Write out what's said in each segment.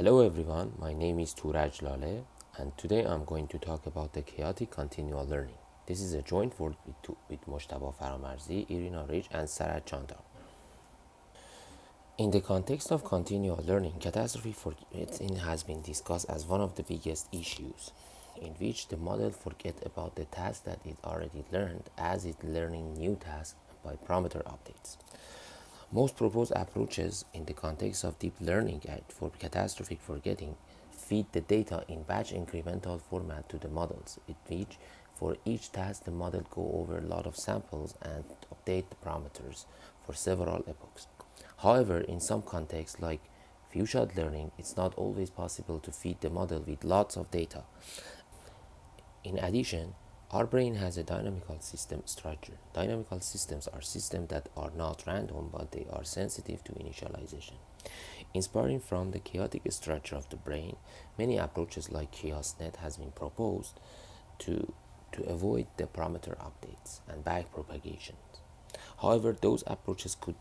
Hello everyone, my name is Turaj Lale and today I'm going to talk about the chaotic continual learning. This is a joint work with Mojtaba Faramarzi, Irina Rich and Sarah Chandar. In the context of continual learning, catastrophic forgetting has been discussed as one of the biggest issues, in which the model forgets about the task that it already learned as it learning new tasks by parameter updates. Most proposed approaches in the context of deep learning for catastrophic forgetting feed the data in batch incremental format to the models, in which for each task the model go over a lot of samples and update the parameters for several epochs. However, in some contexts like few-shot learning, it's not always possible to feed the model with lots of data. In addition, our brain has a dynamical system structure. Dynamical systems are systems that are not random, but they are sensitive to initialization. Inspiring from the chaotic structure of the brain, many approaches like ChaosNet has been proposed to avoid the parameter updates and backpropagations. However,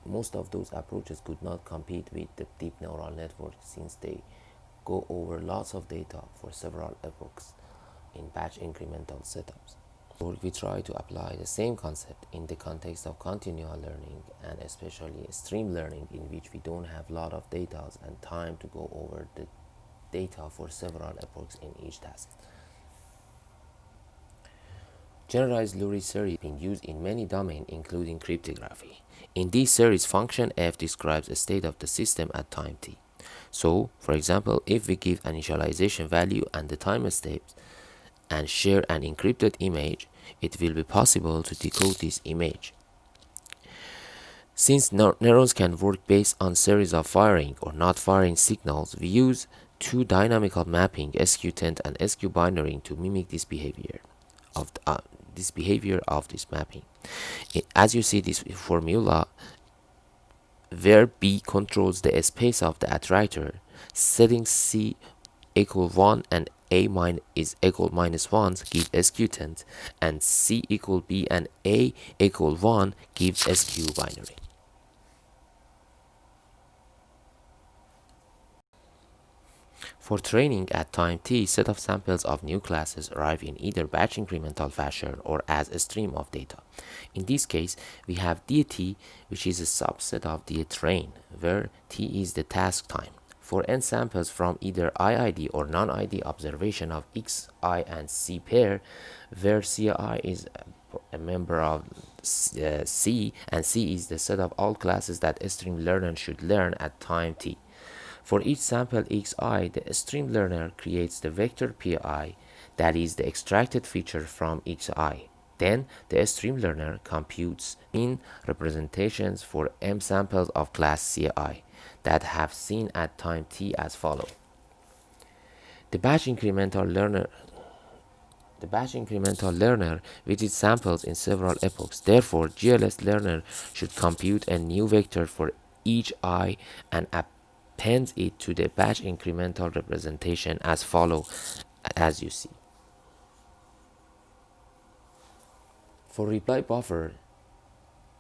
most of those approaches could not compete with the deep neural network since they go over lots of data for several epochs in batch incremental setups. We try to apply the same concept in the context of continual learning and especially stream learning, in which we don't have a lot of data and time to go over the data for several epochs in each task. Generalized Lurie series has been used in many domains, including cryptography. In this series, function f describes a state of the system at time t. So, for example, if we give initialization value and the time steps and share an encrypted image, it will be possible to decode this image. Since neurons can work based on series of firing or not firing signals, we use two dynamical mapping, SQ10 and SQ binary, to mimic this behavior of this mapping. As you see this formula, where B controls the space of the attractor, setting C equal 1 and A is equal -1 give SQ10, and C equal B and A equal 1 gives SQ binary. For training at time t, set of samples of new classes arrive in either batch incremental fashion or as a stream of data. In this case, we have thatthe, which is a subset of thetrain, where t is the task time. For n samples from either IID or non-ID observation of X, I, and C pair, where Ci is a member of C, and C is the set of all classes that a stream learner should learn at time t. For each sample xi, the stream learner creates the vector pi, that is the extracted feature from xi. Then the stream learner computes in representations for m samples of class ci that have seen at time t as follows. The batch incremental learner with its samples in several epochs. Therefore, GLS learner should compute a new vector for each I and appends it to the batch incremental representation as follows, as you see. For reply buffer,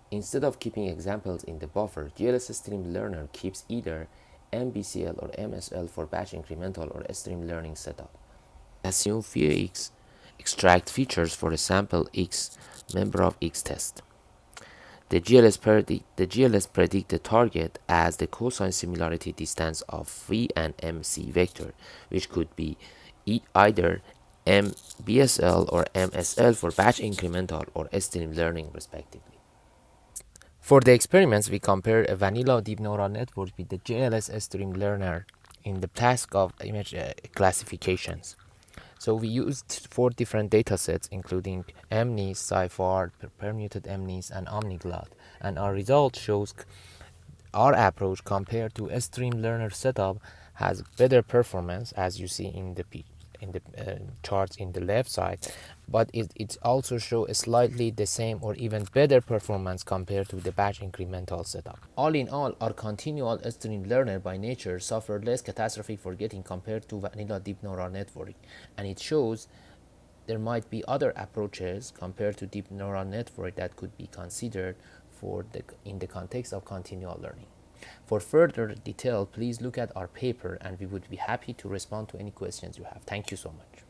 instead of keeping examples in the buffer, GLS stream learner keeps either MBCL or MSL for batch incremental or stream learning setup. Assume few X extract features for a sample X member of X test. The GLS predict the target as the cosine similarity distance of V and MC vector, which could be either MBSL or MSL for batch incremental or stream learning respectively. For the experiments, we compare a vanilla deep neural network with the GLS stream learner in the task of image classifications. So we used 4 different data sets, including MNIST, CIFAR, permuted MNIST, and Omniglot, and our result shows our approach compared to a stream learner setup has better performance, as you see in the charts in the left side, but it also shows slightly the same or even better performance compared to the batch incremental setup. All in all, our continual stream learner by nature suffered less catastrophic forgetting compared to vanilla deep neural network, and it shows there might be other approaches compared to deep neural network that could be considered in the context of continual learning. For further detail, please look at our paper and we would be happy to respond to any questions you have. Thank you so much.